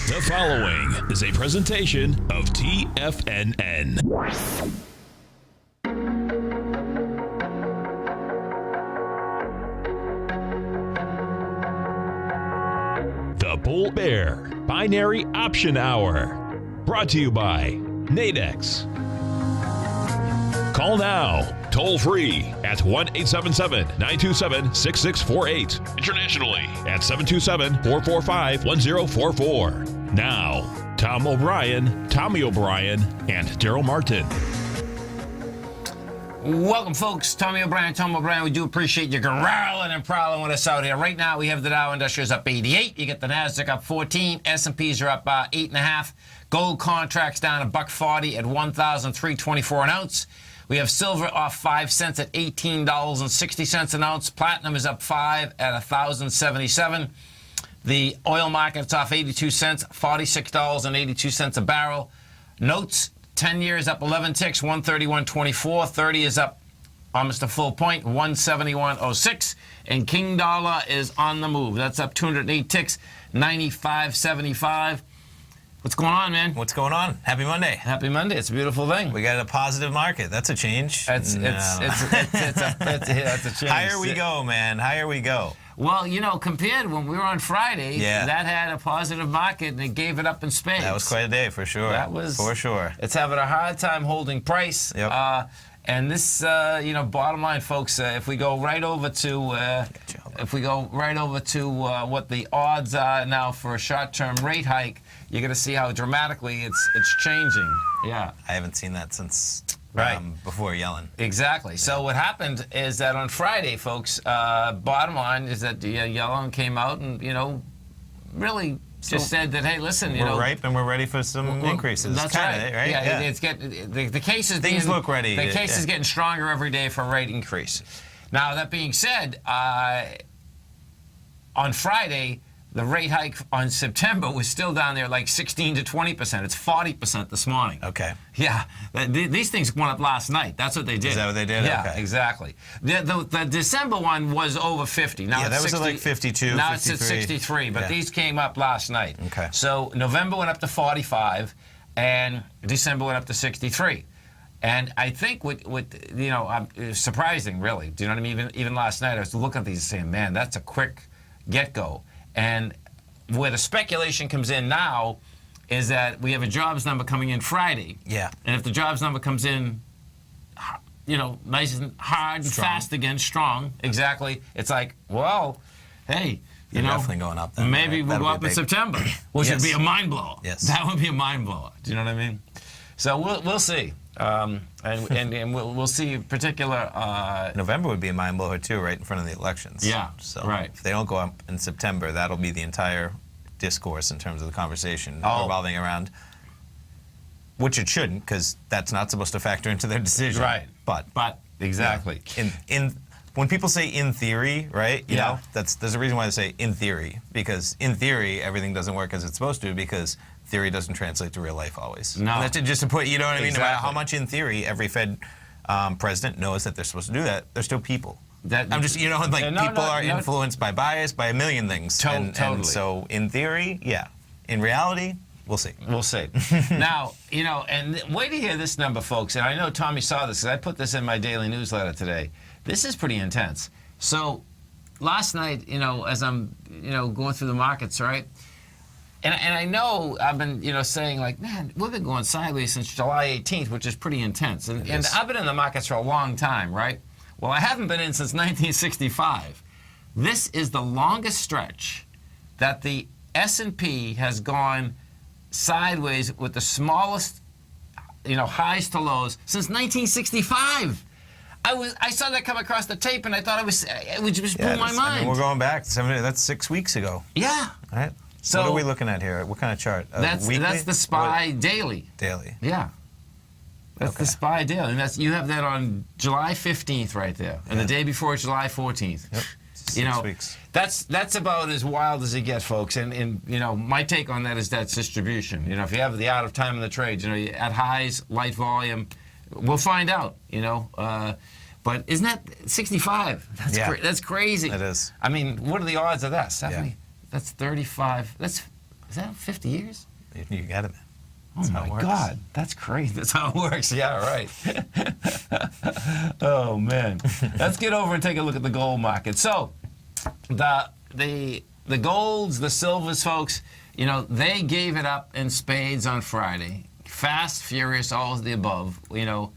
The following is a presentation of TFNN. The Bull Bear Binary Option Hour. Brought to you by Nadex. Call now, toll free at 1-877-927-6648. Internationally at 727-445-1044. Now, Tommy O'Brien, and Darrell Martin. Welcome, folks. Tommy O'Brien. We do appreciate you growling and prowling with us out here. Right now, we have the Dow Industrials up 88. You get the Nasdaq up 14. S&Ps are up 8.5. Gold contracts down $1.40 at 1,324 an ounce. We have silver off 5 cents at $18.60 an ounce. Platinum is up 5 at 1,077. The oil market's off 82 cents, $46.82 a barrel. Notes, 10 years up 11 ticks, 131.24. 30 is up almost a full point, 171.06. And King Dollar is on the move. That's up 208 ticks, 95.75. What's going on, man? What's going on? Happy Monday. Happy Monday. It's a beautiful thing. We got a positive market. That's a change. That's a change. Higher we go, man. Higher we go. Well, you know, compared when we were on Friday, that had a positive market and it gave it up in spades. That was quite a day, for sure. That was for sure. It's having a hard time holding price. Yep. And this, bottom line, folks, if we go right over to what the odds are now for a short-term rate hike, you're going to see how dramatically it's changing. Yeah. I haven't seen that since before Yellen. Exactly. Yeah. So what happened is that on Friday, folks, bottom line is that Yellen came out and, really just said that, hey, listen, we're ripe and we're ready for some increases. That's right. Yeah, it's the case is look ready. The case is getting stronger every day for a rate increase. Now, that being said, on Friday, the rate hike on September was still down there like 16 to 20%. It's 40% this morning. Okay. Yeah. These things went up last night. That's what they did. Is that what they did? Yeah, okay. Exactly. The December one was over 50. Now that was at like 52, now 53. It's at 63, but these came up last night. Okay. So November went up to 45, and December went up to 63. And I think it was surprising, really. Do you know what I mean? Even last night, I was looking at these and saying, man, that's a quick get-go. And where the speculation comes in now is that we have a jobs number coming in Friday. Yeah. And if the jobs number comes in, nice and hard and fast again, strong, exactly, it's like, well, hey, They're definitely going up then. Maybe we'll go up in September, which would be a mind blower. Yes. That would be a mind blower. Do you know what I mean? So we'll see. And we'll see particular... November would be a mind blower, too, right in front of the elections. Yeah, so right. If they don't go up in September, that'll be the entire discourse in terms of the conversation revolving around, which it shouldn't, because that's not supposed to factor into their decision. Right. But exactly. When people say in theory, right, you know, there's a reason why they say in theory, because in theory, everything doesn't work as it's supposed to, because theory doesn't translate to real life always. No. And that's just to put, you know what I mean? Exactly. No matter how much in theory every Fed president knows that they're supposed to do that, they're still people. I'm just, people are influenced by bias, by a million things. Totally. And so in theory, yeah. In reality, we'll see. We'll see. Now, and wait to hear this number, folks. And I know Tommy saw this because I put this in my daily newsletter today. This is pretty intense. So last night, as I'm, going through the markets, right? And I know I've been, saying like, man, we've been going sideways since July 18th, which is pretty intense. And I've been in the markets for a long time, right? Well, I haven't been in since 1965. This is the longest stretch that the S&P has gone sideways with the smallest, highs to lows since 1965. I saw that come across the tape, and I thought it would just blow my mind. We're going back. That's 6 weeks ago. Yeah. All right. So what are we looking at here? What kind of chart? Weekly? That's the SPY daily. Daily. Yeah. That's the SPY daily. And you have that on July 15th right there. And the day before July 14th. Yep. 6 weeks. That's about as wild as it gets, folks. And my take on that is that's distribution. If you have the out of time in the trades, at highs, light volume, we'll find out, but isn't that 65? That's crazy. It is. I mean, what are the odds of that? 70? Yeah. That's 35. That's Is that 50 years? You got it, man. Oh my God, that's crazy. That's how it works. Yeah, right. Oh man, let's get over and take a look at the gold market. So, the golds, the silvers, folks, you know, they gave it up in spades on Friday. Fast, furious, all of the above. You know,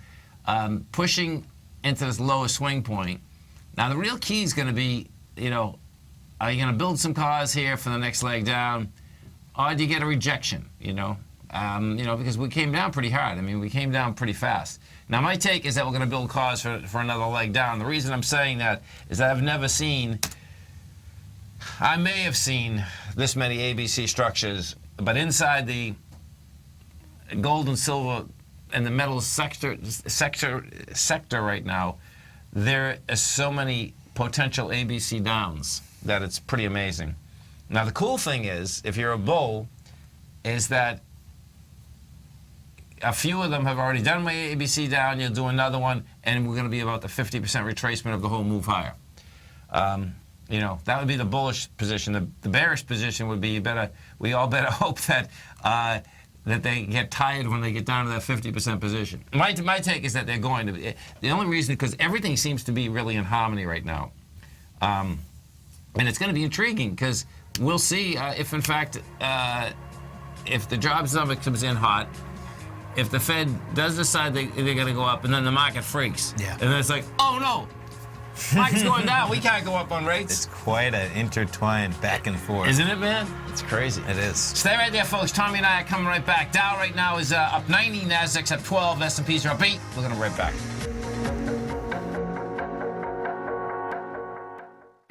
pushing into this lowest swing point. Now the real key is going to be, you know, are you going to build some cars here for the next leg down, or do you get a rejection? You know, because we came down pretty hard. I mean, we came down pretty fast. Now, my take is that we're going to build cars for another leg down. The reason I'm saying that is that I've never seen, I may have seen this many ABC structures, but inside the gold and silver and the metals sector right now, there are so many potential ABC downs that it's pretty amazing. Now, the cool thing is, if you're a bull, is that a few of them have already done my ABC down. You'll do another one, and we're going to be about the 50% retracement of the whole move higher. You know, that would be the bullish position. The bearish position would be we all better hope that that they get tired when they get down to that 50% position. My take is that they're going to be. The only reason, because everything seems to be really in harmony right now. And it's going to be intriguing, because we'll see if, in fact, if the jobs number comes in hot, if the Fed does decide they're going to go up, and then the market freaks. Yeah. And then it's like, oh, no, market's going down. We can't go up on rates. It's quite an intertwined back and forth. Isn't it, man? It's crazy. It is. Stay right there, folks. Tommy and I are coming right back. Dow right now is up 90, Nasdaq's up 12, S&Ps are up 8. We're going to be right back.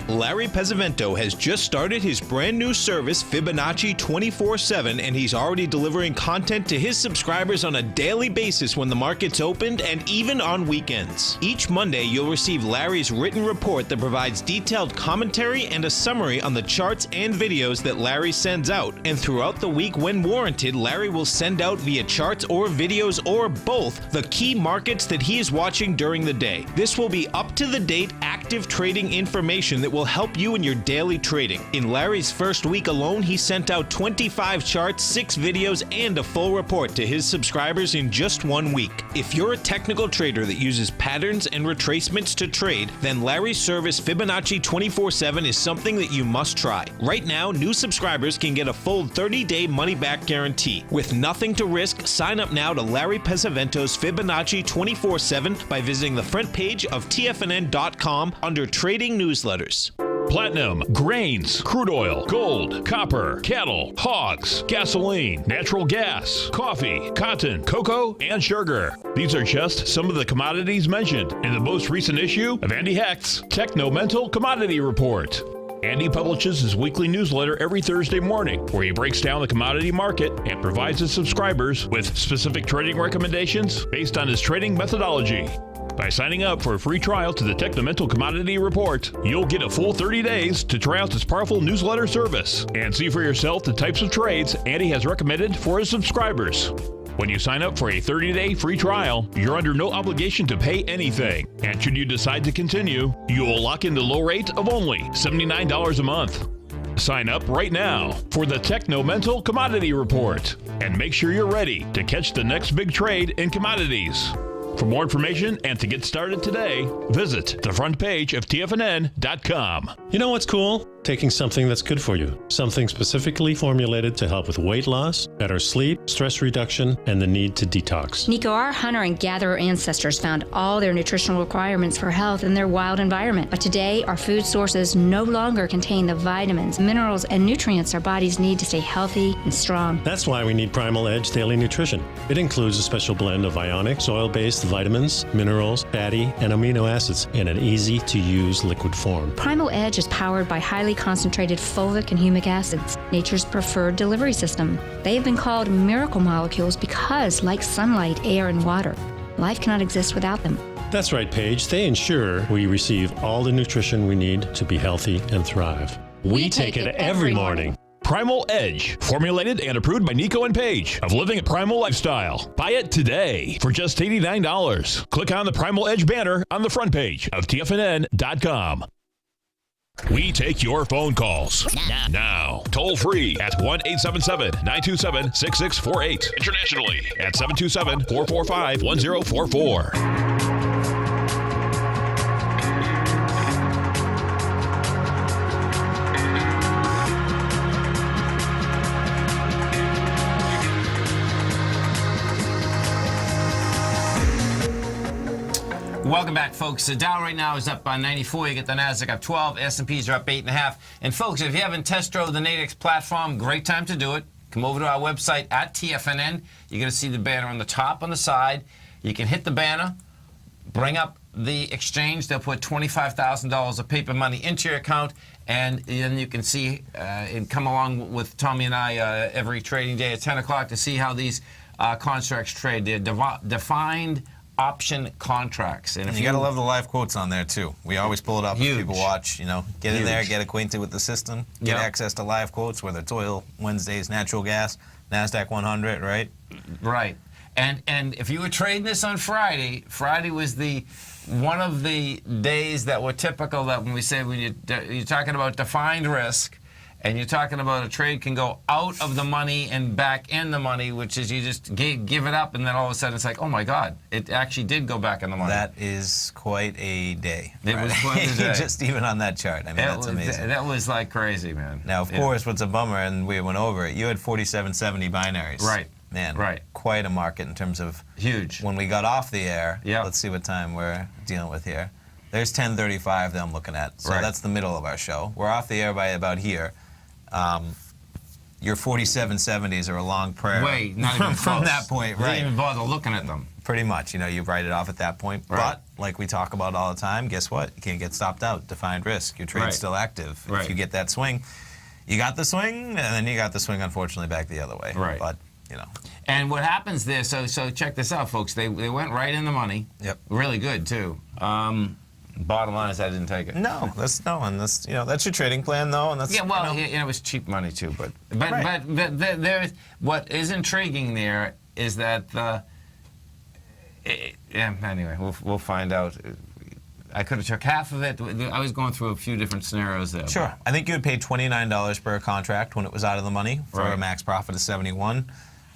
Larry Pesavento has just started his brand new service, Fibonacci 24/7, and he's already delivering content to his subscribers on a daily basis when the market's opened and even on weekends. Each Monday, you'll receive Larry's written report that provides detailed commentary and a summary on the charts and videos that Larry sends out. And throughout the week, when warranted, Larry will send out via charts or videos or both the key markets that he is watching during the day. This will be up-to-the-date, active trading information that will help you in your daily trading. In Larry's first week alone, he sent out 25 charts, 6 videos, and a full report to his subscribers in just 1 week. If you're a technical trader that uses patterns and retracements to trade, then Larry's service Fibonacci 24/7 is something that you must try. Right now, new subscribers can get a full 30-day money-back guarantee. With nothing to risk, sign up now to Larry Pesavento's Fibonacci 24/7 by visiting the front page of TFNN.com under Trading Newsletters. Platinum, grains, crude oil, gold, copper, cattle, hogs, gasoline, natural gas, coffee, cotton, cocoa, and sugar. These are just some of the commodities mentioned in the most recent issue of Andy Hecht's Techno-Mental Commodity Report. Andy publishes his weekly newsletter every Thursday morning, where he breaks down the commodity market and provides his subscribers with specific trading recommendations based on his trading methodology. By signing up for a free trial to the Techno-Mental Commodity Report, you'll get a full 30 days to try out this powerful newsletter service and see for yourself the types of trades Andy has recommended for his subscribers. When you sign up for a 30-day free trial, you're under no obligation to pay anything. And should you decide to continue, you will lock in the low rate of only $79 a month. Sign up right now for the Techno-Mental Commodity Report and make sure you're ready to catch the next big trade in commodities. For more information and to get started today, visit the front page of TFNN.com. You know what's cool? Taking something that's good for you. Something specifically formulated to help with weight loss, better sleep, stress reduction, and the need to detox. Nico, our hunter and gatherer ancestors found all their nutritional requirements for health in their wild environment. But today, our food sources no longer contain the vitamins, minerals, and nutrients our bodies need to stay healthy and strong. That's why we need Primal Edge Daily Nutrition. It includes a special blend of ionic, soil-based vitamins, minerals, fatty, and amino acids in an easy-to-use liquid form. Primal Edge is powered by highly concentrated fulvic and humic acids, nature's preferred delivery system. They have been called miracle molecules because, like sunlight, air, and water, life cannot exist without them. That's right, Paige. They ensure we receive all the nutrition we need to be healthy and thrive. We take it every morning. Primal Edge, formulated and approved by Nico and Paige of Living a Primal Lifestyle. Buy it today for just $89. Click on the Primal Edge banner on the front page of TFNN.com. We take your phone calls now. Toll free at 1-877-927-6648. Internationally at 727-445-1044. Welcome back, folks. The Dow right now is up by 94. You get the Nasdaq up 12. S&Ps are up 8.5. And folks, if you haven't test drove the Nadex platform, great time to do it. Come over to our website at TFNN. You're going to see the banner on the top, on the side. You can hit the banner, bring up the exchange. They'll put $25,000 of paper money into your account, and then you can see and come along with Tommy and I every trading day at 10 o'clock to see how these contracts trade. They're defined option contracts. And you got to love the live quotes on there, too. We always pull it up if people watch. Get in there, get acquainted with the system, get access to live quotes, whether it's oil, Wednesdays, natural gas, NASDAQ 100, right? Right. And if you were trading this on Friday, Friday was one of the days that were typical that when we say when you're talking about defined risk, and you're talking about a trade can go out of the money and back in the money, which is you just give it up, and then all of a sudden it's like, oh my God, it actually did go back in the money. That is quite a day. It was quite a day. Just even on that chart. I mean, that's amazing. That was like crazy, man. Now, of course, what's a bummer, and we went over it, you had 4770 binaries. Right. Man, right. Quite a market in terms of huge. When we got off the air, yep. Let's see what time we're dealing with here. There's 10:35 that I'm looking at. So that's the middle of our show. We're off the air by about here. Your 4770s are a long prayer. Wait, not even from that point, right? Didn't even bother looking at them. Pretty much, you write it off at that point. Right. But like we talk about all the time, guess what? You can't get stopped out. Defined risk. Your trade's still active. Right. If you get that swing, you got the swing, and then you got the swing, unfortunately, back the other way. Right. But And what happens there? So check this out, folks. They went right in the money. Yep. Really good too. Bottom line is I didn't take it. No, that's that's your trading plan though, and that's it was cheap money too. But there is what is intriguing there is that anyway we'll find out. I could have took half of it. I was going through a few different scenarios there. Sure. I think you had paid $29 per contract when it was out of the money for a max profit of 71.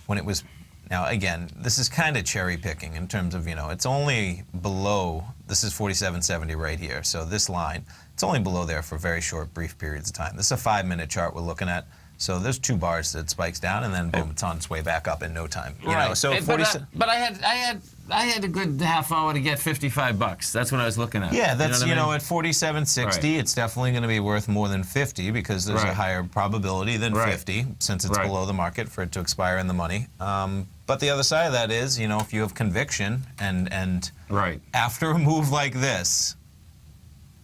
When it was, now again, this is kind of cherry picking in terms of, it's only below, this is 4770 right here. So this line, it's only below there for very short, brief periods of time. This is a 5-minute chart we're looking at. So there's 2 bars that spikes down, and then boom, it's on its way back up in no time. So but I had a good half hour to get $55. That's what I was looking at. Yeah, that's at 4760, it's definitely going to be worth more than 50 because there's a higher probability than 50 since it's below the market for it to expire in the money. But the other side of that is, if you have conviction and after a move like this,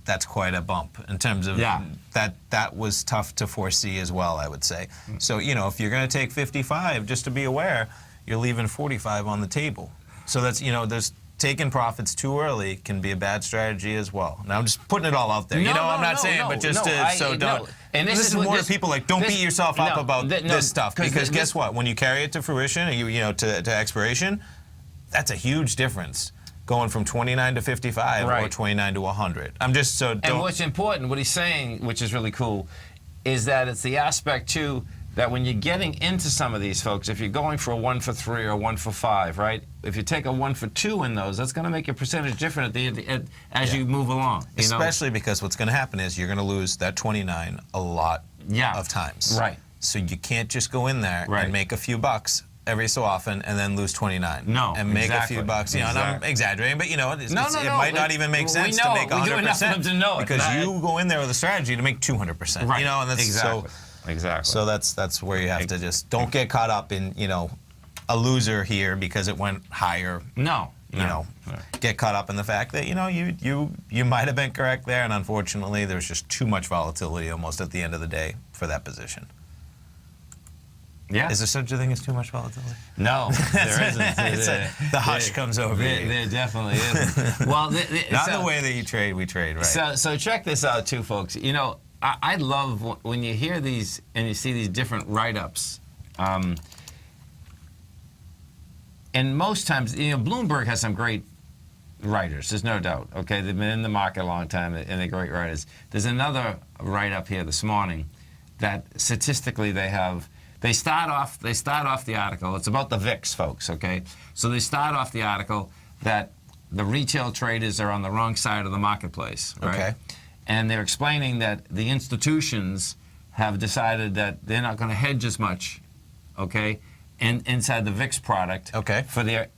that's quite a bump in terms of that was tough to foresee as well, I would say. So, if you're going to take 55, just to be aware, you're leaving 45 on the table. So that's, there's taking profits too early can be a bad strategy as well. Now I'm just putting it all out there. I'm not saying, but just don't. And this is more to people don't beat yourself up about this stuff because guess what? When you carry it to fruition, to expiration, that's a huge difference. Going from 29 to 55 or 29 to 100. I'm just don't. And what's important, what he's saying, which is really cool, is that it's the aspect too that when you're getting into some of these folks, if you're going for a 1 for 3 or 1 for 5, right? If you take a 1 for 2 in those, that's going to make your percentage different as you move along. Especially because what's going to happen is you're going to lose that 29 a lot of times. Right. So you can't just go in there and make a few bucks every so often and then lose 29. No, and make a few bucks. And I'm exaggerating, but it might not even make sense to make 100% because you go in there with a strategy to make 200%. Right. And that's Exactly. So that's where you have to just don't get caught up in a loser here because it went higher. No. Get caught up in the fact that you might have been correct there, and unfortunately there's just too much volatility almost at the end of the day for that position. Yeah. Is there such a thing as too much volatility? No, there isn't. The hush comes over you. There definitely isn't. Well, not the way that you trade, we trade, right? So check this out too, folks. I love when you hear these and you see these different write-ups. And most times, Bloomberg has some great writers. There's no doubt. Okay, they've been in the market a long time, and they're great writers. There's another write-up here this morning that statistically they start off the article. It's about the VIX, folks. Okay, so they start off the article that the retail traders are on the wrong side of the marketplace. Right? Okay, and they're explaining that the institutions have decided that they're not going to hedge as much. Okay, inside the VIX product. Okay, for the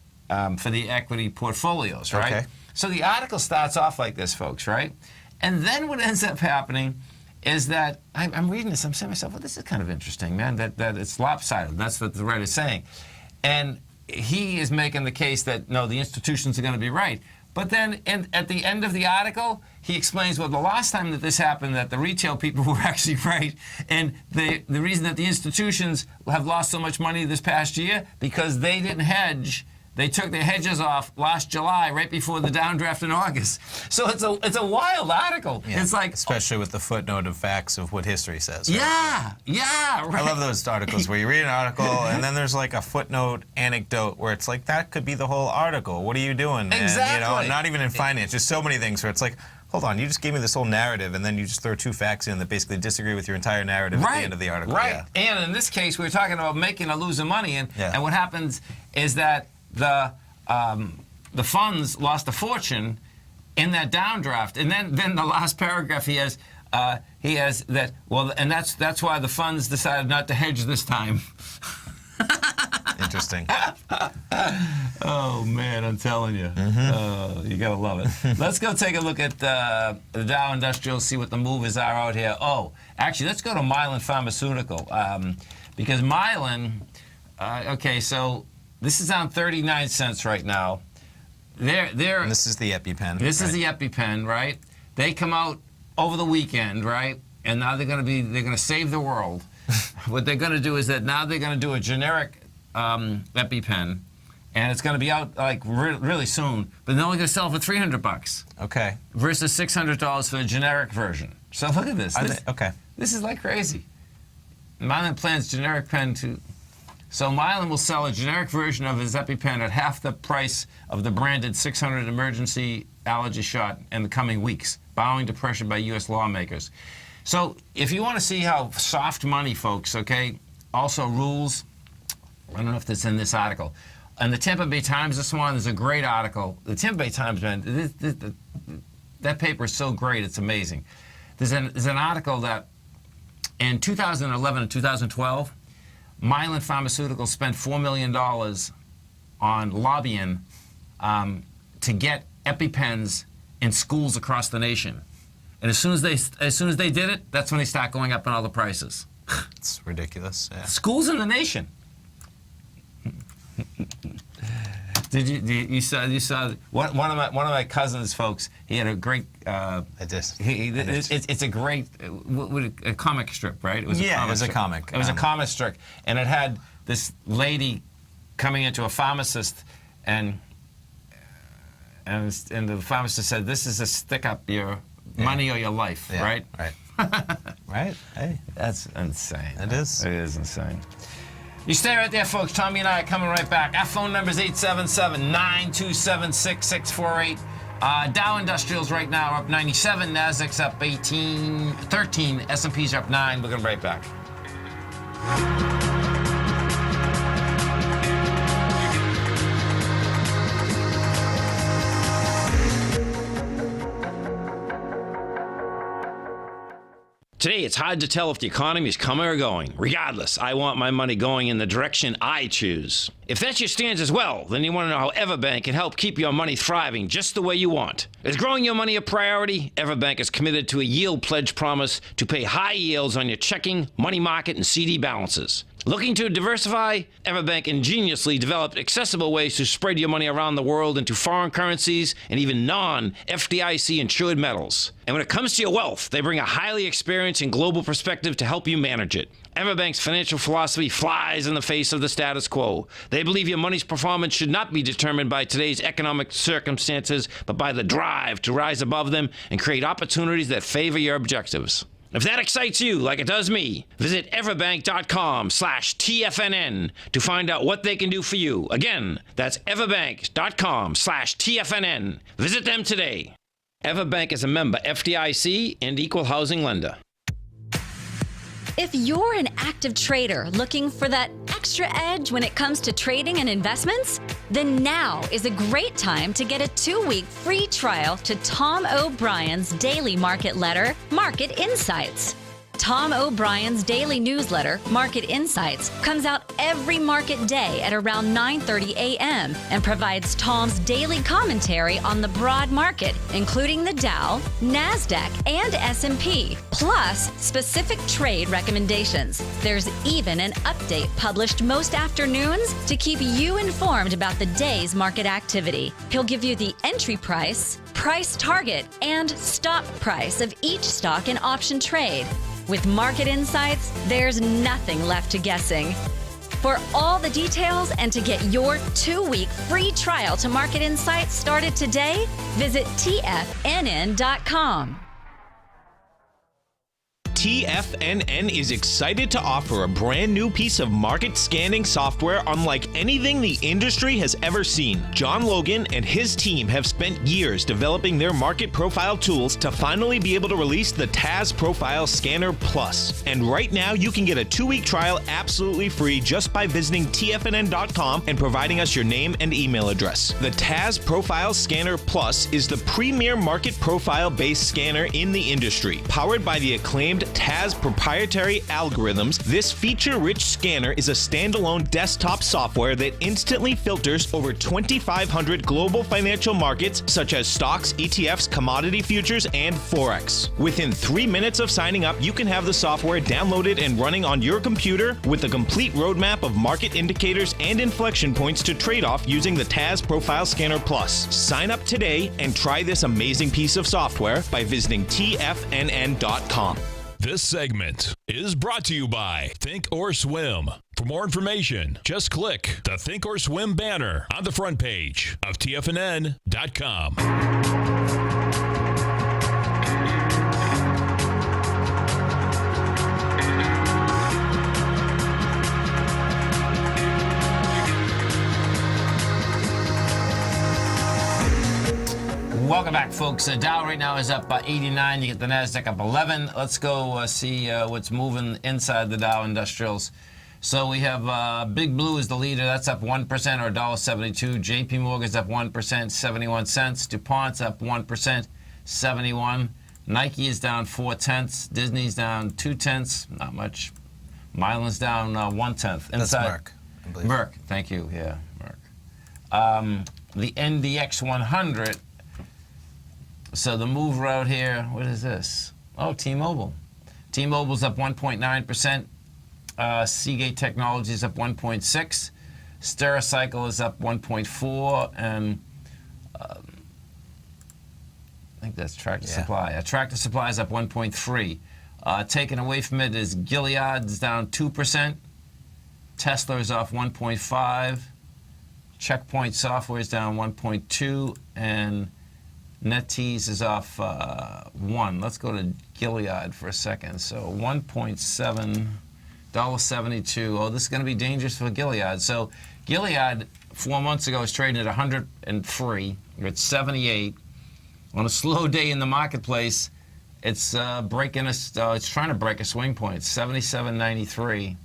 equity portfolios, right? Okay. So the article starts off like this, folks, right? And then what ends up happening is that I'm reading this, I'm saying to myself, well, this is kind of interesting, man, that it's lopsided. That's what the writer's saying. And he is making the case that, no, the institutions are going to be right. But then at the end of the article, he explains, well, the last time that this happened, that the retail people were actually right. And the reason that the institutions have lost so much money this past year, because they didn't hedge. They took their hedges off last July, right before the downdraft in August. So it's a wild article. Yeah, it's like, especially with the footnote of facts of what history says. Right? Yeah, right. I love those articles where you read an article and then there's like a footnote anecdote where it's like, that could be the whole article. What are you doing, man? Exactly. Not even in finance, just so many things where it's like, hold on, you just gave me this whole narrative and then you just throw two facts in that basically disagree with your entire narrative at the end of the article. Right. Yeah. And in this case, we're talking about making or losing money, and what happens is that the funds lost a fortune in that downdraft, and then the last paragraph he has that, well, and that's why the funds decided not to hedge this time. Interesting. Oh man, I'm telling you, you gotta love it. Let's go take a look at the Dow Industrial, see what the moves are out here. Oh, actually, let's go to Mylan Pharmaceutical, because Mylan, okay, so this is on 39 cents right now. And this is the EpiPen. This is the EpiPen, right? They come out over the weekend, right? And now they're going to save the world. What they're going to do is that now they're going to do a generic EpiPen, and it's going to be out like really soon. But they're only going to sell it for $300. Okay. Versus $600 for a generic version. So look at this. Okay. This is like crazy. Mylan plans generic pen to. So Mylan will sell a generic version of his EpiPen at half the price of the branded 600 emergency allergy shot in the coming weeks, bowing to pressure by U.S. lawmakers. So if you want to see how soft money, folks, okay, also rules, I don't know if that's in this article. And the Tampa Bay Times this morning, there's a great article. The Tampa Bay Times, man, that paper is so great, it's amazing. There's an article that in 2011 and 2012, Mylan Pharmaceuticals spent $4 million on lobbying to get EpiPens in schools across the nation. And as soon as they did it, that's when they start going up in all the prices. It's ridiculous. Yeah. Schools in the nation. You saw one of my cousins, folks? He had a great. It's a great a comic strip, right? It was it was a comic. It was a comic strip, and it had this lady coming into a pharmacist, and the pharmacist said, "This is a stick up your money or your life," right? Right. Right. Hey, that's insane. It is. It is insane. You stay right there, folks. Tommy and I are coming right back. Our phone number is 877-927-6648. Dow Industrials right now are up 97. Nasdaq's up 13. S&P's are up 9. We're going to be right back. Today, it's hard to tell if the economy is coming or going. Regardless, I want my money going in the direction I choose. If that's your stance as well, then you want to know how EverBank can help keep your money thriving just the way you want. Is growing your money a priority? EverBank is committed to a yield pledge promise to pay high yields on your checking, money market, and CD balances. Looking to diversify? EverBank ingeniously developed accessible ways to spread your money around the world into foreign currencies and even non-FDIC insured metals. And when it comes to your wealth, they bring a highly experienced and global perspective to help you manage it. EverBank's financial philosophy flies in the face of the status quo. They believe your money's performance should not be determined by today's economic circumstances, but by the drive to rise above them and create opportunities that favor your objectives. If that excites you like it does me, visit everbank.com/TFNN to find out what they can do for you. Again, that's everbank.com/TFNN. Visit them today. Everbank is a member FDIC and equal housing lender. If you're an active trader looking for that extra edge when it comes to trading and investments, then now is a great time to get a 2-week free trial to Tom O'Brien's daily market letter, Market Insights. Tom O'Brien's daily newsletter, Market Insights, comes out every market day at around 9:30 a.m. and provides Tom's daily commentary on the broad market, including the Dow, Nasdaq, and S&P, plus specific trade recommendations. There's even an update published most afternoons to keep you informed about the day's market activity. He'll give you the entry price, price target, and stop price of each stock and option trade. With Market Insights, there's nothing left to guessing. For all the details and to get your 2-week free trial to Market Insights started today, visit TFNN.com. TFNN is excited to offer a brand new piece of market scanning software unlike anything the industry has ever seen. John Logan and his team have spent years developing their market profile tools to finally be able to release the TAS Profile Scanner Plus. And right now you can get a 2-week trial absolutely free just by visiting TFNN.com and providing us your name and email address. The TAS Profile Scanner Plus is the premier market profile based scanner in the industry. Powered by the acclaimed TAS proprietary algorithms, this feature-rich scanner is a standalone desktop software that instantly filters over 2,500 global financial markets such as stocks, ETFs, commodity futures, and Forex. Within 3 minutes of signing up, you can have the software downloaded and running on your computer with a complete roadmap of market indicators and inflection points to trade off using the TAS Profile Scanner Plus. Sign up today and try this amazing piece of software by visiting TFNN.com. This segment is brought to you by Think or Swim. For more information, just click the Think or Swim banner on the front page of TFNN.com. Welcome back, folks. Dow right now is up 89. You get the Nasdaq up 11. Let's go see what's moving inside the Dow Industrials. So we have Big Blue is the leader. That's up 1% or $1.72. J.P. Morgan's up 1%, 71 cents. DuPont's up 1%, 71. Nike is down 0.4. Disney's down 0.2. Not much. Mylan's down 0.1. That's Merck, I believe. Merck. Thank you. Yeah, Merck. The NDX 100. So the move route here, what is this? Oh, T-Mobile. T-Mobile's up 1.9%. Seagate Technology is up 1.6%. Stericycle is up 1.4%. And I think that's Tractor Supply. Tractor Supply is up 1.3%. Taken away from it is Gilead's down 2%. Tesla is off 1.5%. Checkpoint Software is down 1.2%. And NetEase is off 1. Let's go to Gilead for a second. So 1.7, $1.72. Oh, this is going to be dangerous for Gilead. So Gilead 4 months ago was trading at 103. It's 78. On a slow day in the marketplace, it's breaking it's trying to break a swing point. It's 77.93.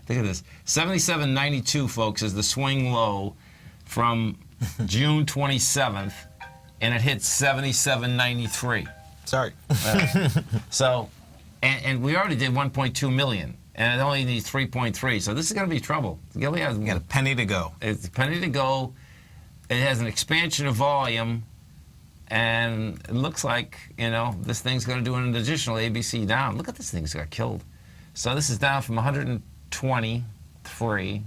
Think of this. 77.92, folks, is the swing low from June 27th. And it hit 77.93. Sorry. So, and we already did 1.2 million, and it only needs 3.3. So this is going to be trouble. Gilead's got a penny to go. It's a penny to go. It has an expansion of volume, and it looks like this thing's going to do an additional ABC down. Look at this thing's got killed. So this is down from 123.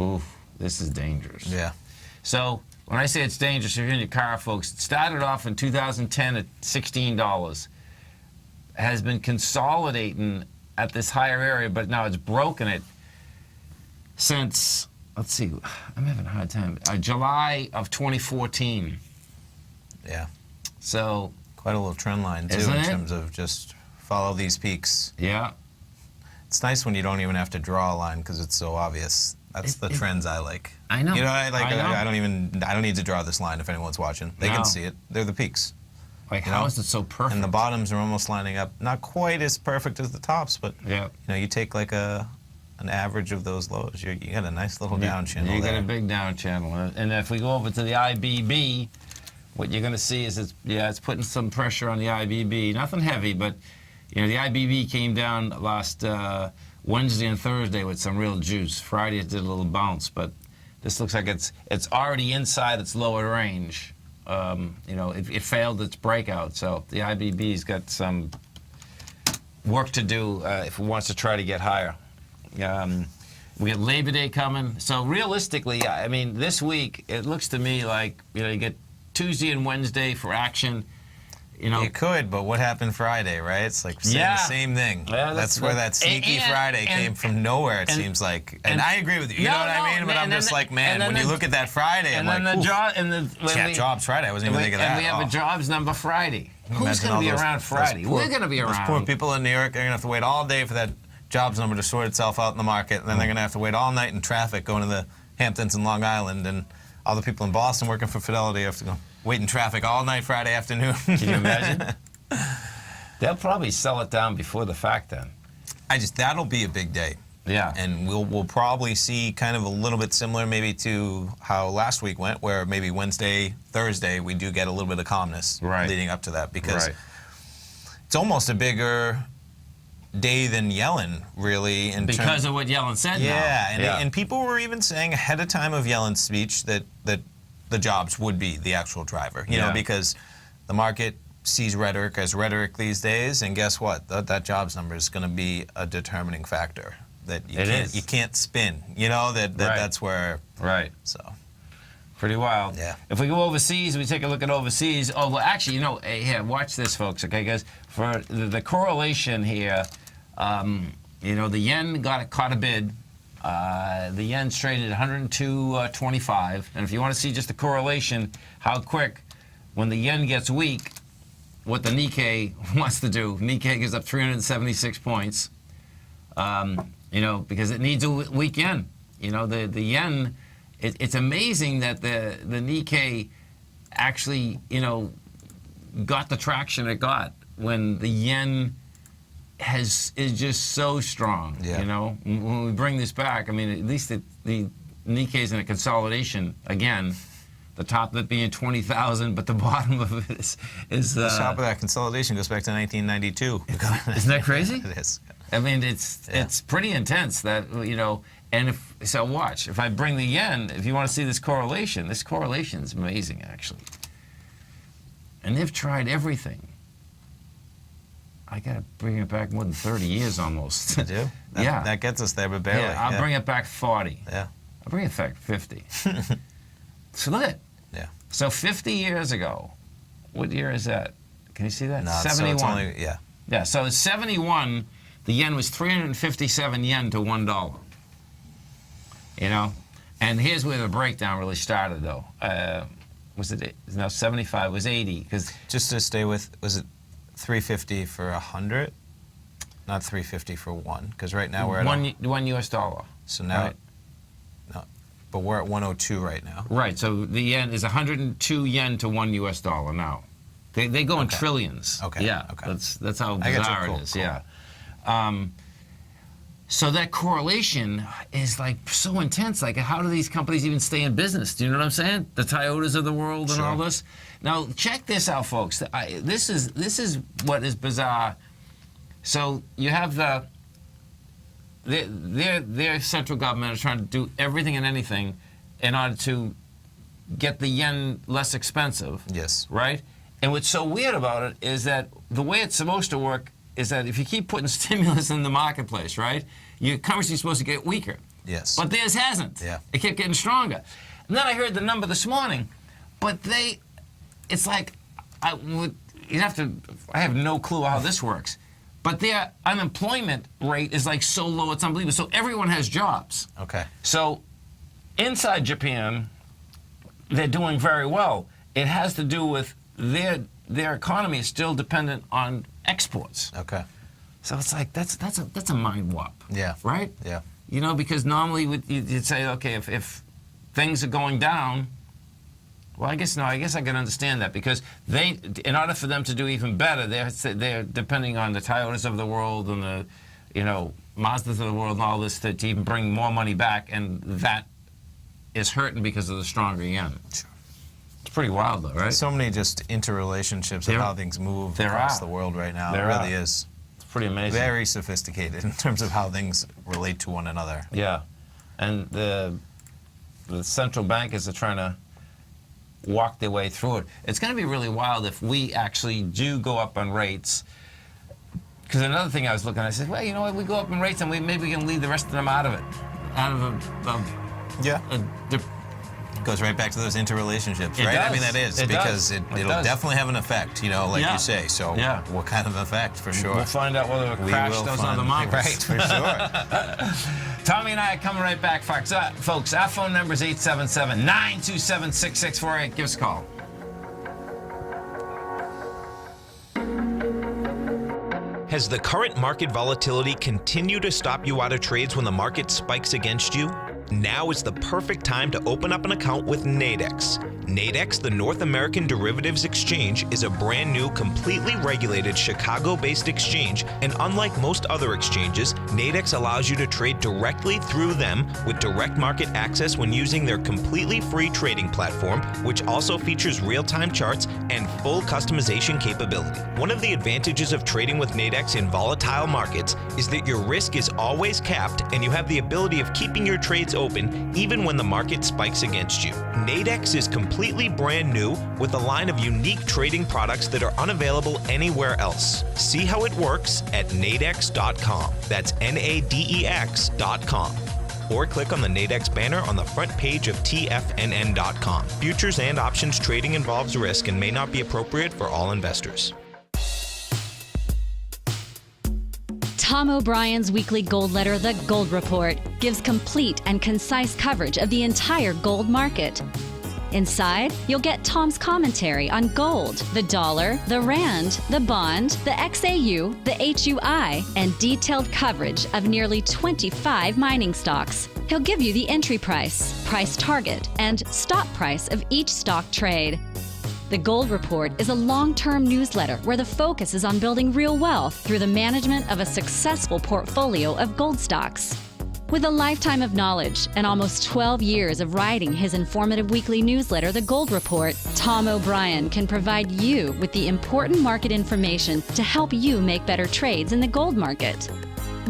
Oof, this is dangerous. Yeah. So when I say it's dangerous, if you're in your car, folks, it started off in 2010 at $16. Has been consolidating at this higher area, but now it's broken it since, let's see, I'm having a hard time, July of 2014. Yeah. So quite a little trend line, too, in terms of just follow these peaks. Yeah. It's nice when you don't even have to draw a line because it's so obvious. That's the trends I like. I know. You know, I don't need to draw this line if anyone's watching. They can see it. They're the peaks. Like, how is it so perfect? And the bottoms are almost lining up. Not quite as perfect as the tops, but you take like an average of those lows. You got a nice little down channel. You got a big down channel. And if we go over to the IBB, what you're going to see is it's putting some pressure on the IBB. Nothing heavy, but the IBB came down last Wednesday and Thursday with some real juice. Friday it did a little bounce, but this looks like it's already inside its lower range. It failed its breakout, so the IBB's got some work to do if it wants to try to get higher. We got Labor Day coming, so realistically, I mean, this week it looks to me like you get Tuesday and Wednesday for action. You could, but what happened Friday, right? It's like saying the same thing. Yeah, that's where that sneaky Friday came from nowhere, it seems like. And I agree with you. You know what I mean? But I'm just like, man, when you look at that Friday, I'm like, jobs Friday. I wasn't even thinking of that. And we have a jobs number Friday. Who's going to be around Friday? We're going to be around. Those poor people in New York, they're going to have to wait all day for that jobs number to sort itself out in the market, and then they're going to have to wait all night in traffic going to the Hamptons and Long Island, and all the people in Boston working for Fidelity have to go wait in traffic all night Friday afternoon. Can you imagine? They'll probably sell it down before the fact then. That'll be a big day. Yeah. And we'll probably see kind of a little bit similar maybe to how last week went, where maybe Wednesday, Thursday, we do get a little bit of calmness leading up to that, because it's almost a bigger day than Yellen, really. Because of what Yellen said and people were even saying ahead of time of Yellen's speech that the jobs would be the actual driver, you know, because the market sees rhetoric as rhetoric these days, and guess what? That jobs number is going to be a determining factor that you can't spin. You know, that's where... Right. So... Pretty wild. Yeah. If we go overseas, we take a look at overseas. Oh, well, actually, here, watch this, folks, okay, guys? For the correlation here, the yen caught a bid. The yen's traded 102.25. And if you want to see just the correlation, how quick, when the yen gets weak, what the Nikkei wants to do. Nikkei gives up 376 points, because it needs a weak yen. The yen... It's amazing that the Nikkei actually, got the traction it got when the yen is just so strong. Yeah. When we bring this back, I mean, at least the Nikkei's in a consolidation again. The top of it being 20,000, but the bottom of it is the top of that consolidation goes back to 1992. Isn't that crazy? It is. I mean, it's pretty intense that And watch, if I bring the yen, if you want to see this correlation is amazing, actually. And they've tried everything. I got to bring it back more than 30 years almost. You do? That gets us there, but barely. Yeah, I'll bring it back 40. Yeah. I'll bring it back 50. It's lit. Yeah. So 50 years ago, what year is that? Can you see that? No, 71. So it's only, Yeah, so in 71, the yen was 357 yen to $1. And here's where the breakdown really started, though. Was it now 75? It was 80 because just to stay with, was it 350 for 100? Not 350 for one, because right now we're at $1 US. So now, right? No, but we're at 102 right now. Right. So the yen is 102 yen to $1 US now. They go in trillions. Okay. Yeah. Okay. That's how bizarre it is. Cool. Yeah. So that correlation is like so intense. Like, how do these companies even stay in business? Do you know what I'm saying? The Toyotas of the world and all this. Now, check this out, folks. This is what is bizarre. So you have their central government is trying to do everything and anything in order to get the yen less expensive. Yes. Right? And what's so weird about it is that the way it's supposed to work is that if you keep putting stimulus in the marketplace, right, your currency is supposed to get weaker. Yes. But theirs hasn't. Yeah. It kept getting stronger. And then I heard the number this morning, but it's like, I have no clue how this works, but their unemployment rate is like so low, it's unbelievable. So everyone has jobs. Okay. So inside Japan, they're doing very well. It has to do with their their economy is still dependent on exports. Okay. So it's like that's a mind warp. Yeah. Right? Yeah. You know, because normally you'd say, okay, if things are going down, well, I guess I can understand that, because in order for them to do even better, they're depending on the Toyotas of the world and the, Mazdas of the world and all this to even bring more money back, and that is hurting because of the stronger yen. Sure. It's pretty wild, though, right? So many just interrelationships of how things move across the world right now. It really is. It's pretty amazing. Very sophisticated in terms of how things relate to one another. Yeah, and the central bankers are trying to walk their way through it. It's going to be really wild if we actually do go up on rates. Because another thing I was looking at, I said, well, you know what, we go up in rates and maybe we can leave the rest of them out of it. Goes right back to those interrelationships, It right? does. I mean, that is, because it'll definitely have an effect, like you say. So what kind of effect, for sure? We'll find out whether it crashed those other markets. Right, for sure. Tommy and I are coming right back, folks. Our phone number is 877-927-6648. Give us a call. Has the current market volatility continued to stop you out of trades when the market spikes against you? Now is the perfect time to open up an account with Nadex. Nadex, the North American Derivatives Exchange, is a brand new, completely regulated Chicago-based exchange, and unlike most other exchanges, Nadex allows you to trade directly through them with direct market access when using their completely free trading platform, which also features real-time charts and full customization capability. One of the advantages of trading with Nadex in volatile markets is that your risk is always capped and you have the ability of keeping your trades open even when the market spikes against you. Nadex is completely brand new with a line of unique trading products that are unavailable anywhere else. See how it works at nadex.com. That's Nadex.com. Or click on the Nadex banner on the front page of TFNN.com. Futures and options trading involves risk and may not be appropriate for all investors. Tom O'Brien's weekly gold letter, The Gold Report, gives complete and concise coverage of the entire gold market. Inside, you'll get Tom's commentary on gold, the dollar, the rand, the bond, the XAU, the HUI, and detailed coverage of nearly 25 mining stocks. He'll give you the entry price, price target, and stop price of each stock trade. The Gold Report is a long-term newsletter where the focus is on building real wealth through the management of a successful portfolio of gold stocks. With a lifetime of knowledge and almost 12 years of writing his informative weekly newsletter, The Gold Report, Tom O'Brien can provide you with the important market information to help you make better trades in the gold market.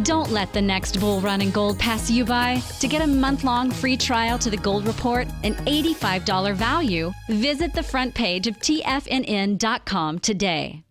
Don't let the next bull run in gold pass you by. To get a month-long free trial to The Gold Report, an $85 value, visit the front page of TFNN.com today.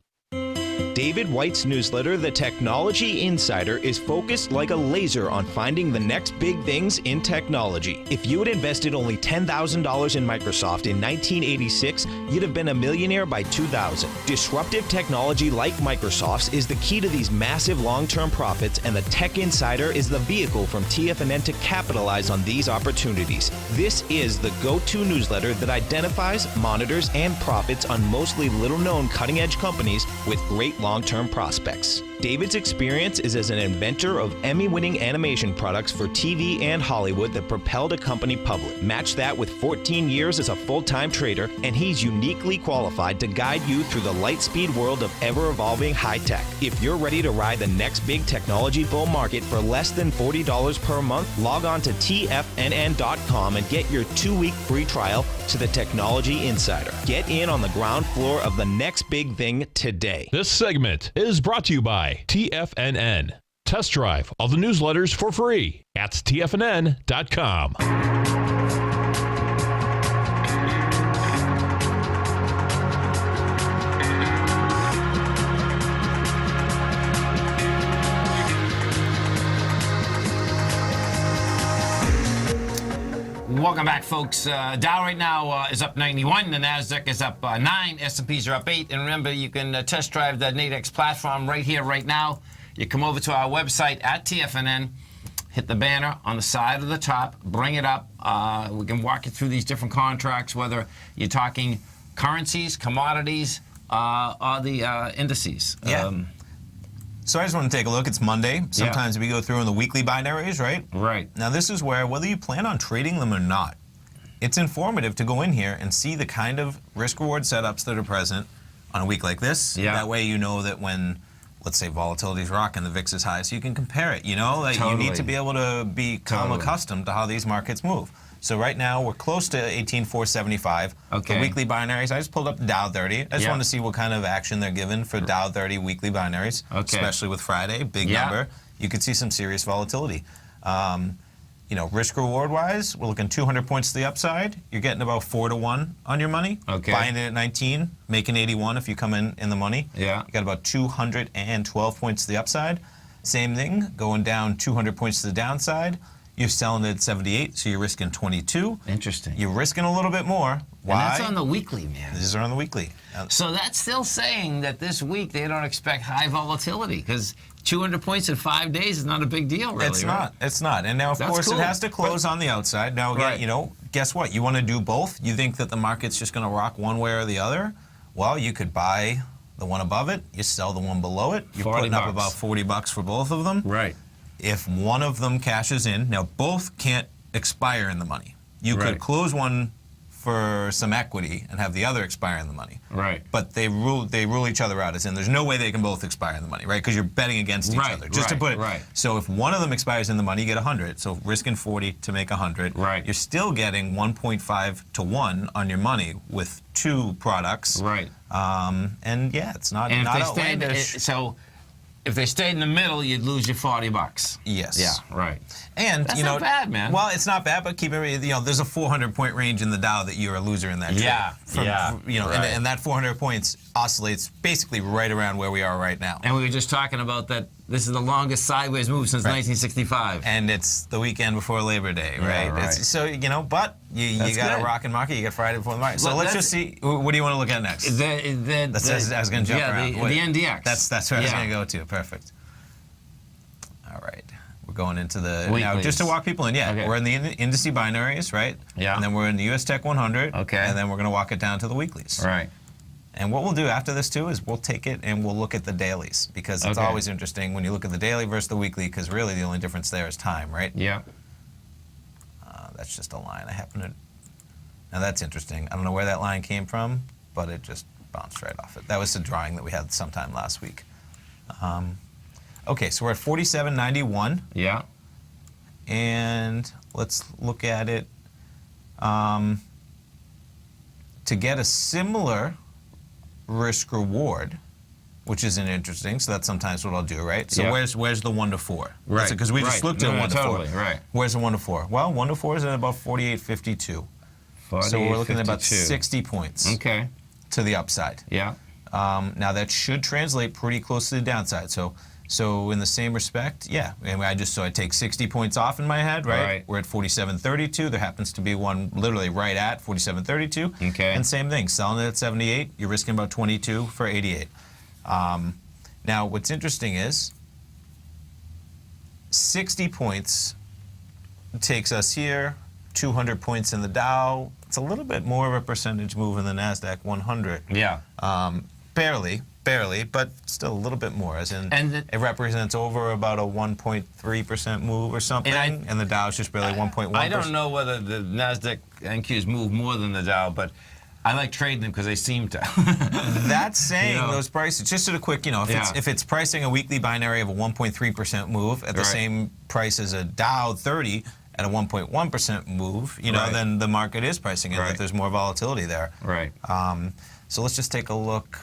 David White's newsletter, The Technology Insider, is focused like a laser on finding the next big things in technology. If you had invested only $10,000 in Microsoft in 1986, you'd have been a millionaire by 2000. Disruptive technology like Microsoft's is the key to these massive long-term profits, and the Tech Insider is the vehicle from TFNN to capitalize on these opportunities. This is the go-to newsletter that identifies, monitors, and profits on mostly little-known cutting-edge companies with great long-term prospects. David's experience is as an inventor of Emmy-winning animation products for TV and Hollywood that propelled a company public. Match that with 14 years as a full-time trader, and he's uniquely qualified to guide you through the light-speed world of ever-evolving high-tech. If you're ready to ride the next big technology bull market for less than $40 per month, log on to TFNN.com and get your 2-week free trial to the Technology Insider. Get in on the ground floor of the next big thing today. This segment is brought to you by TFNN. Test drive all the newsletters for free at TFNN.com. Welcome back, folks. Dow right now is up 91. The Nasdaq is up 9. S&Ps are up 8. And remember, you can test drive the Nadex platform right here, right now. You come over to our website at TFNN, hit the banner on the side of the top, bring it up. We can walk you through these different contracts, whether you're talking currencies, commodities, are the indices. Yeah. So I just want to take a look. It's Monday. Sometimes we go through in the weekly binaries, right? Right. Now this is where, whether you plan on trading them or not, it's informative to go in here and see the kind of risk-reward setups that are present on a week like this. Yeah. That way you know that when, let's say, volatility's rocking, the VIX is high, so you can compare it. You know, like you need to be able to become accustomed to how these markets move. So right now we're close to 18,475. Okay. The weekly binaries, I just pulled up the Dow 30. I just wanted to see what kind of action they're given for Dow 30 weekly binaries, especially with Friday, big number. You could see some serious volatility. You know, risk-reward wise, we're looking 200 points to the upside. You're getting about 4 to 1 on your money. Okay. Buying it at 19, making 81 if you come in the money. Yeah. You got about 212 points to the upside. Same thing, going down 200 points to the downside. You're selling it at 78, so you're risking 22. Interesting. You're risking a little bit more. Why? And that's on the weekly, man. These are on the weekly. So that's still saying that this week they don't expect high volatility, because 200 points in 5 days is not a big deal, really. It's not. It's not. And now, of course, it has to close on the outside. Now, again, you know, guess what? You want to do both? You think that the market's just going to rock one way or the other? Well, you could buy the one above it. You sell the one below it. You're putting up about $40 for both of them. Right. If one of them cashes in, now both can't expire in the money. You could close one for some equity and have the other expire in the money. Right. But they rule each other out, as in there's no way they can both expire in the money, right? Because you're betting against each other. Just to put it. Right. So if one of them expires in the money, you get 100. So risking 40 to make 100. Right. You're still getting 1.5 to 1 on your money with 2 products. Right. And yeah, it's not outlandish. If they stayed in the middle, you'd lose your $40. Yes. Yeah. Right. And that's you know, not bad, man. Well, it's not bad, but keep it. You know, there's a 400-point range in the Dow that you're a loser in that trade. You know, and that 400 points oscillates basically right around where we are right now. And we were just talking about that. This is the longest sideways move since 1965. And it's the weekend before Labor Day, right? Yeah, right. So you know, but you got a rocking market. You got Friday before the market. So let's just see. What do you want to look at next? I was going to jump around. The NDX. That's where I was going to go to. Perfect. All right. We're going into the now just to walk people in. Yeah, we're in the indice binaries, right? Yeah. And then we're in the US Tech 100. Okay. And then we're going to walk it down to the weeklies. Right. And what we'll do after this too is we'll take it and we'll look at the dailies, because it's always interesting when you look at the daily versus the weekly, because really the only difference there is time, right? Yeah. That's just a line. I happen to. Now that's interesting. I don't know where that line came from, but it just bounced right off it. That was a drawing that we had sometime last week. Okay, so we're at 47.91. Yeah. And let's look at it. To get a similar risk reward, which isn't interesting, so that's sometimes what I'll do, right? So where's the 1 to 4? Right. Because we just looked at 1 to 4. Right. Where's the 1 to 4? Well, 1 to 4 is at about 48.52. So we're looking at about 60 points. Okay. To the upside. Yeah. Now that should translate pretty close to the downside. So in the same respect, yeah. And I take 60 points off in my head, right? We're at 47.32. There happens to be one literally right at 47.32. Okay. And same thing, selling it at 78, you're risking about 22 for 88. Now what's interesting is 60 points takes us here, 200 points in the Dow. It's a little bit more of a percentage move in the NASDAQ 100. Yeah. Barely, but still a little bit more, as in it represents over about a 1.3% move or something, and the Dow's just barely 1.1%. I don't know whether the NASDAQ NQs move more than the Dow, but I like trading them because they seem to. That's saying those prices, just a quick, if it's pricing a weekly binary of a 1.3% move at the same price as a Dow 30 at a 1.1% move, then the market is pricing in that there's more volatility there. Right. So let's just take a look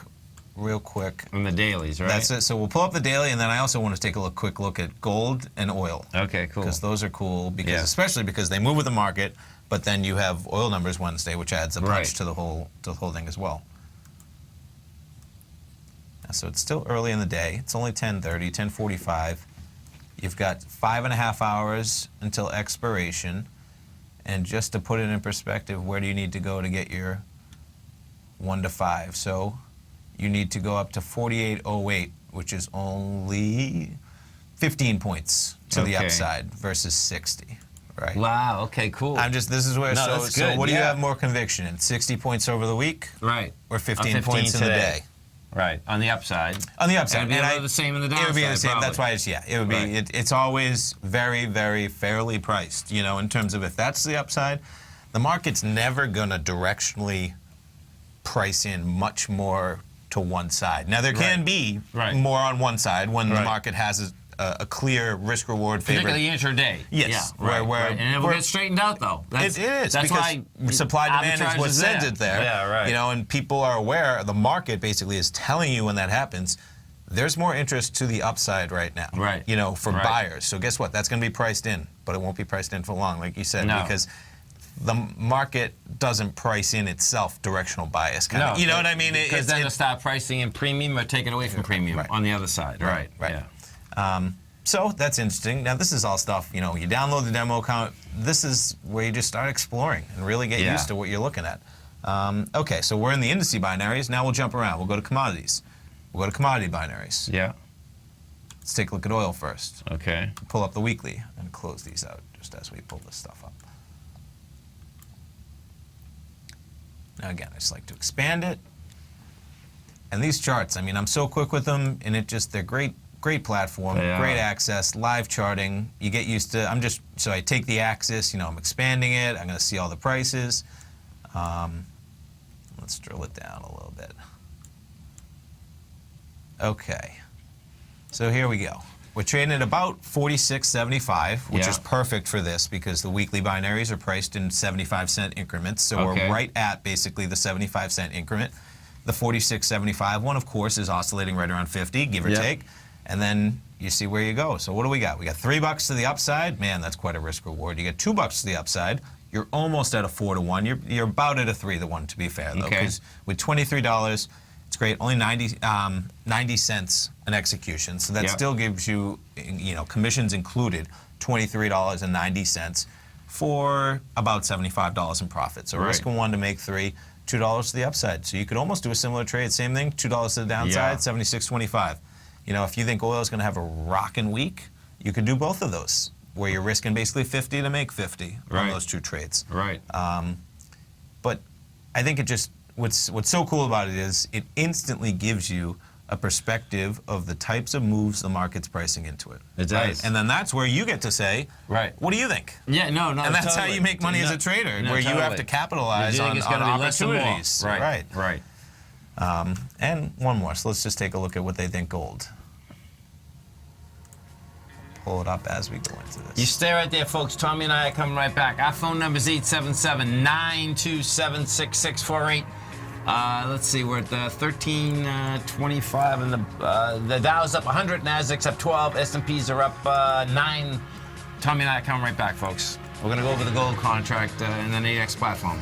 real quick. On the dailies, right? That's it. So we'll pull up the daily, and then I also want to take a quick look at gold and oil. Okay, cool. Because those are cool, especially because they move with the market, but then you have oil numbers Wednesday, which adds a punch to the whole thing as well. So it's still early in the day. It's only 10:30, 10:45. You've got 5.5 hours until expiration. And just to put it in perspective, where do you need to go to get your 1 to 5? So you need to go up to 48.08, which is only 15 points to the upside versus 60, right? Wow, okay, cool. This is where, so what do you have more conviction in? 60 points over the week? Right. Or 15 points in the day? Right. On the upside. On the upside. And it would be the same in the downside. It would be the same. Probably. That's why it's, it would be, right. It's always very, very fairly priced, you know, in terms of if that's the upside. The market's never going to directionally price in much more to one side. Now, there can be more on one side when the market has a clear risk-reward favor. Particularly intraday. Yes. Yeah, right. And it will get straightened out, though. It is. That's because why supply-demand is what sends it there. Yeah, right. You know, and people are aware, the market basically is telling you when that happens, there's more interest to the upside right now. Right. You know, for buyers. So guess what? That's going to be priced in, but it won't be priced in for long, like you said, because the market doesn't price in itself directional bias. You know what I mean? Because then it'll start pricing in premium or take it away from premium on the other side. Right. Yeah. So that's interesting. Now, this is all stuff, you know, you download the demo account. This is where you just start exploring and really get used to what you're looking at. Okay, so we're in the indice binaries. Now we'll jump around. We'll go to commodities. We'll go to commodity binaries. Yeah. Let's take a look at oil first. Okay. Pull up the weekly and close these out just as we pull this stuff up. Now, again, I just like to expand it. And these charts, I mean, I'm so quick with them, and they're great platform, great access, live charting. You get used to, so I take the axis, you know, I'm expanding it. I'm going to see all the prices. Let's drill it down a little bit. Okay. So here we go. We're trading at about 46.75, which is perfect for this because the weekly binaries are priced in 75-cent increments. So we're right at basically the 75-cent increment. The 46.75 one, of course, is oscillating right around 50, give or take. And then you see where you go. So what do we got? We got $3 to the upside. Man, that's quite a risk reward. You get $2 to the upside. You're almost at a 4-to-1. You're about at a 3-to-1 to be fair, though, because with $23, it's great. Only 90 cents an execution. So that still gives you, you know, commissions included, $23.90 for about $75 in profit. So risk of 1 to make 3. $2 to the upside. So you could almost do a similar trade. Same thing, $2 to the downside, $76.25. You know, if you think oil is going to have a rockin' week, you could do both of those, where you're risking basically 50 to make 50 on those two trades. Right. But I think it just, what's so cool about it is it instantly gives you a perspective of the types of moves the market's pricing into it. It does. Right? And then that's where you get to say, what do you think? Yeah, no, and that's how you make money as a trader, where you have to capitalize on opportunities. Right. And one more. So let's just take a look at what they think gold. Pull it up as we go into this. You stay right there, folks. Tommy and I are coming right back. Our phone number is 877-927-6648. Let's see, we're at 1325, and the Dow's up 100, Nasdaq's up 12, S&Ps are up 9. Tommy and I are coming right back, folks. We're going to go over the gold contract and the Nadex platform.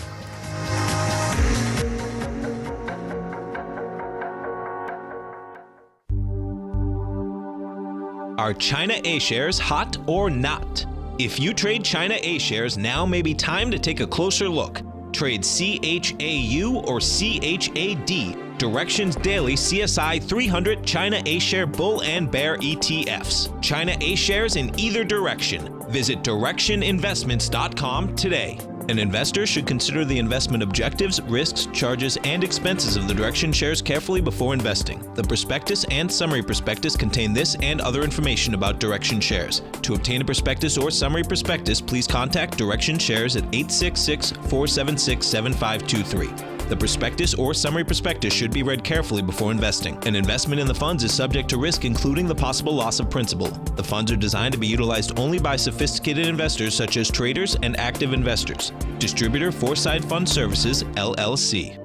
Are China A-shares hot or not? If you trade China A-shares, now may be time to take a closer look. Trade CHAU or CHAD, Directions Daily CSI 300 China A-share Bull and Bear ETFs. China A-shares in either direction. Visit directioninvestments.com today. An investor should consider the investment objectives, risks, charges, and expenses of the Direction shares carefully before investing. The prospectus and summary prospectus contain this and other information about Direction shares. To obtain a prospectus or summary prospectus, please contact Direction shares at 866-476-7523. The prospectus or summary prospectus should be read carefully before investing. An investment in the funds is subject to risk, including the possible loss of principal. The funds are designed to be utilized only by sophisticated investors such as traders and active investors. Distributor Foreside Fund Services, LLC.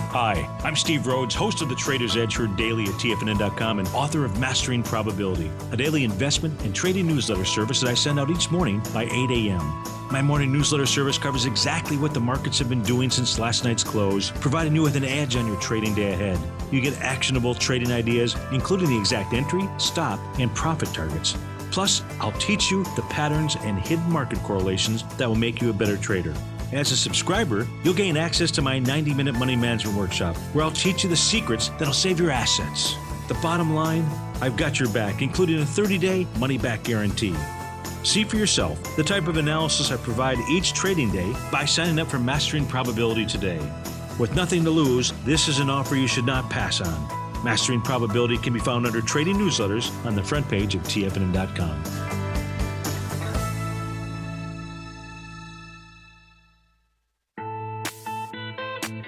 Hi, I'm Steve Rhodes, host of the Trader's Edge, heard daily at TFNN.com and author of Mastering Probability, a daily investment and trading newsletter service that I send out each morning by 8 a.m. My morning newsletter service covers exactly what the markets have been doing since last night's close, providing you with an edge on your trading day ahead. You get actionable trading ideas, including the exact entry, stop, and profit targets. Plus, I'll teach you the patterns and hidden market correlations that will make you a better trader. As a subscriber, you'll gain access to my 90-minute money management workshop, where I'll teach you the secrets that'll save your assets. The bottom line, I've got your back, including a 30-day money-back guarantee. See for yourself the type of analysis I provide each trading day by signing up for Mastering Probability today. With nothing to lose, this is an offer you should not pass on. Mastering Probability can be found under Trading Newsletters on the front page of TFNN.com.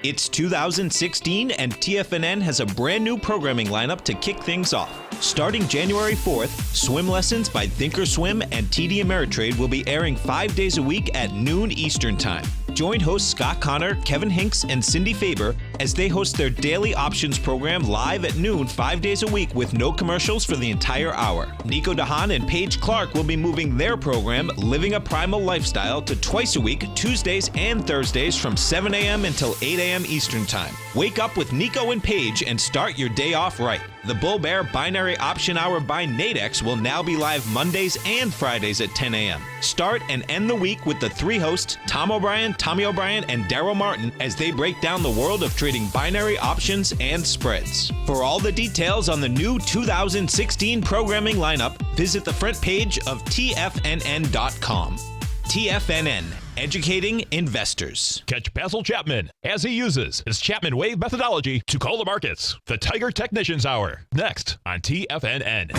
It's 2016 and TFNN has a brand new programming lineup to kick things off. Starting January 4th, Swim Lessons by Thinkorswim and TD Ameritrade will be airing 5 days a week at noon Eastern Time. Join hosts Scott Connor, Kevin Hinks, and Cindy Faber as they host their daily options program live at noon 5 days a week with no commercials for the entire hour. Nico DeHaan and Paige Clark will be moving their program, Living a Primal Lifestyle, to twice a week, Tuesdays and Thursdays from 7 a.m. until 8 a.m. Eastern Time. Wake up with Nico and Paige and start your day off right. The Bull Bear Binary Option Hour by Nadex will now be live Mondays and Fridays at 10 a.m. Start and end the week with the three hosts, Tom O'Brien, Tommy O'Brien, and Darrell Martin, as they break down the world of trading binary options and spreads. For all the details on the new 2016 programming lineup, visit the front page of TFNN.com. TFNN, educating investors. Catch Basil Chapman as he uses his Chapman Wave methodology to call the markets. The Tiger Technicians Hour, next on TFNN.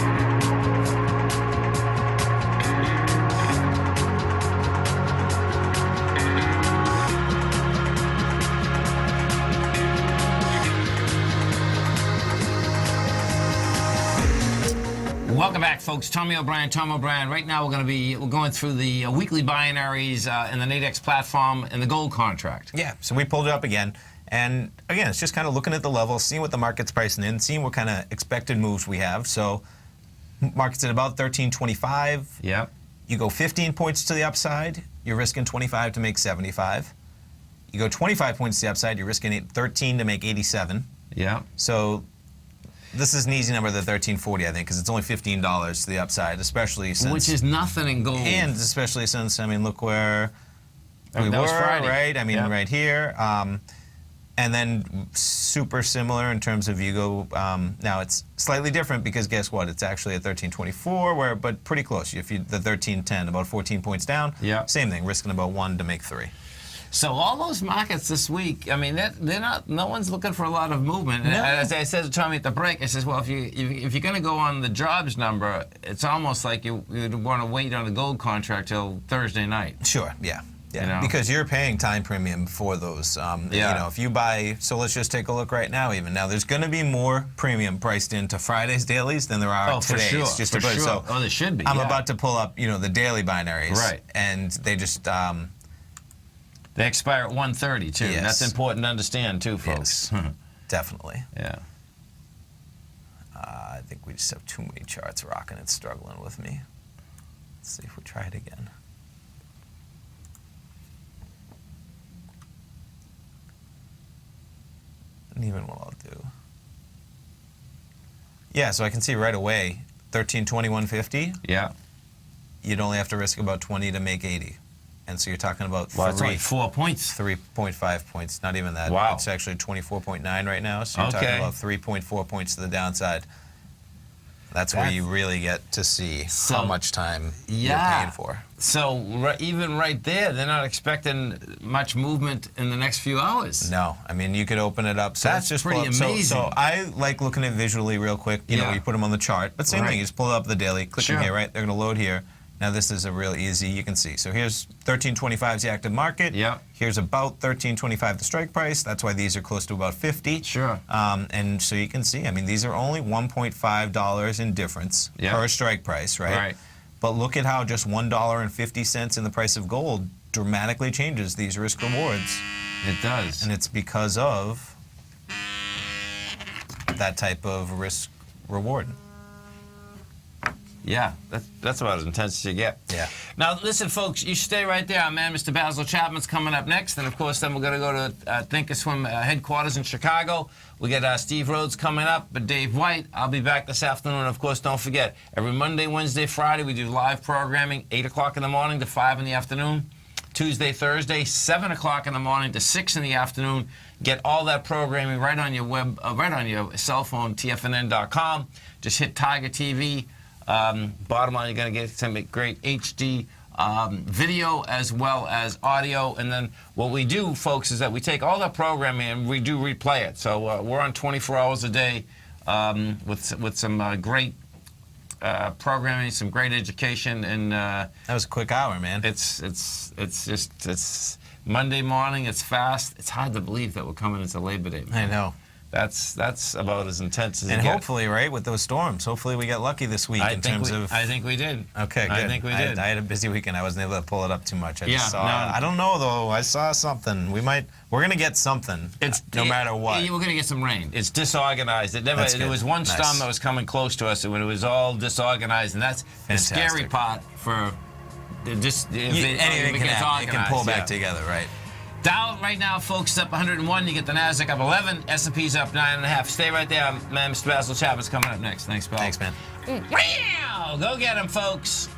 Welcome back, folks. Tommy O'Brien, Tom O'Brien. Right now, we're going through the weekly binaries in the Nadex platform and the gold contract. Yeah, so we pulled it up again. And again, it's just kind of looking at the level, seeing what the market's pricing in, seeing what kind of expected moves we have. So market's at about 1325. Yeah. You go 15 points to the upside, you're risking 25 to make 75. You go 25 points to the upside, you're risking 13 to make 87. Yeah. So this is an easy number, the 1340, I think, because it's only $15 to the upside, especially since... Which is nothing in gold. And especially since, I mean, look where we that were, was Friday. right? I mean, right here. And then super similar in terms of you go... now, it's slightly different because guess what? It's actually at 1324, but pretty close. If you the 1310, about 14 points down. Yeah. Same thing, risking about 1 to make 3. So all those markets this week, I mean, they're not. No one's looking for a lot of movement. And as I said to Tommy at the break, I says, well, if you're going to go on the jobs number, it's almost like you'd want to wait on the gold contract till Thursday night. Sure. Yeah. Yeah. You know? Because you're paying time premium for those. You know, if you buy, so let's just take a look right now. Even now, there's going to be more premium priced into Friday's dailies than there are today's. For sure. Just for to put, sure. So there should be. I'm about to pull up, the daily binaries. Right. And they just. They expire at 1:30 too. Yes. That's important to understand too, folks. Yes, definitely. Yeah. I think we just have too many charts rocking. It's struggling with me. Let's see if we try it again. And even what I'll do. Yeah, so I can see right away, 1321.50. Yeah. You'd only have to risk about 20 to make 80. And so you're talking about that's like 4 points. 3.5 points, not even that. Wow. It's actually 24.9 right now, so you're talking about 3.4 points to the downside. That's where you really get to see how much time you're paying for. So even right there, they're not expecting much movement in the next few hours. No, I mean, you could open it up. So that's just pretty amazing. So I like looking at visually real quick. You know, you put them on the chart. But same thing, you just pull up the daily, click them here, right? They're going to load here. Now this is a real easy, you can see. So here's 1325 is the active market. Yeah. Here's about 1325 the strike price. That's why these are close to about 50. Sure. And so you can see, I mean, these are only $1.5 in difference per strike price, right? Right. But look at how just $1.50 in the price of gold dramatically changes these risk rewards. It does. And it's because of that type of risk reward. Yeah, that's about as intense as you get. Yeah. Now, listen, folks, you stay right there. Our man, Mr. Basil Chapman's coming up next. And, of course, then we're going to go to Thinkorswim headquarters in Chicago. We get Steve Rhodes coming up, but Dave White. I'll be back this afternoon. Of course, don't forget, every Monday, Wednesday, Friday, we do live programming, 8 o'clock in the morning to 5 in the afternoon. Tuesday, Thursday, 7 o'clock in the morning to 6 in the afternoon. Get all that programming right on your web, right on your cell phone, TFNN.com. Just hit Tiger TV. Bottom line, you're going to get some great HD video as well as audio. And then what we do, folks, is that we take all that programming and we do replay it. So we're on 24 hours a day with some great programming, some great education, and that was a quick hour, man. It's Monday morning. It's fast. It's hard to believe that we're coming into Labor Day, man. I know. That's about as intense as it gets. gets. Hopefully, right, with those storms, hopefully we get lucky this week I think we did. Okay, good. I think we did. I had a busy weekend. I wasn't able to pull it up too much. I don't know, though. I saw something. We're going to get something, no matter what. We're going to get some rain. It's disorganized. There was one storm that was coming close to us, and when it was all disorganized, and that's fantastic. The scary part for anything can happen. It can pull back together, right? Dow right now, folks, up 101. You get the Nasdaq up 11. S&P's up 9.5. Stay right there, man. Mr. Basil Chapman's coming up next. Thanks, Bill. Thanks, man. Wow! Go get him, folks.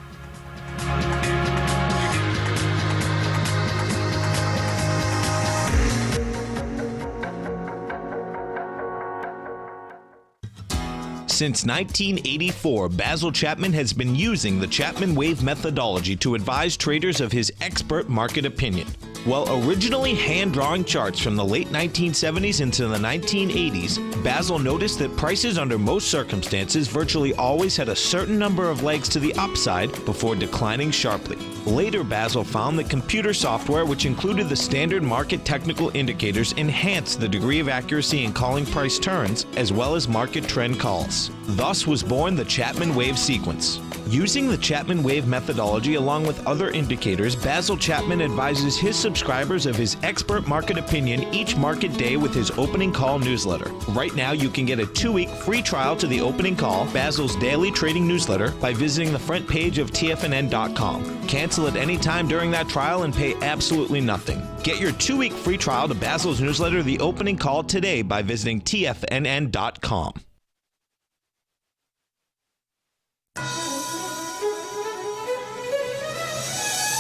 Since 1984, Basil Chapman has been using the Chapman Wave methodology to advise traders of his expert market opinion. While originally hand-drawing charts from the late 1970s into the 1980s, Basil noticed that prices under most circumstances virtually always had a certain number of legs to the upside before declining sharply. Later, Basil found that computer software, which included the standard market technical indicators, enhanced the degree of accuracy in calling price turns, as well as market trend calls. Thus was born the Chapman Wave sequence. Using the Chapman Wave methodology along with other indicators, Basil Chapman advises his subscribers of his expert market opinion each market day with his opening call newsletter. Right now, you can get a 2-week free trial to the opening call, Basil's daily trading newsletter, by visiting the front page of TFNN.com. Cancel at any time during that trial and pay absolutely nothing. Get your 2-week free trial to Basil's newsletter, The Opening Call, today by visiting TFNN.com.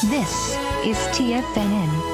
This is TFNN.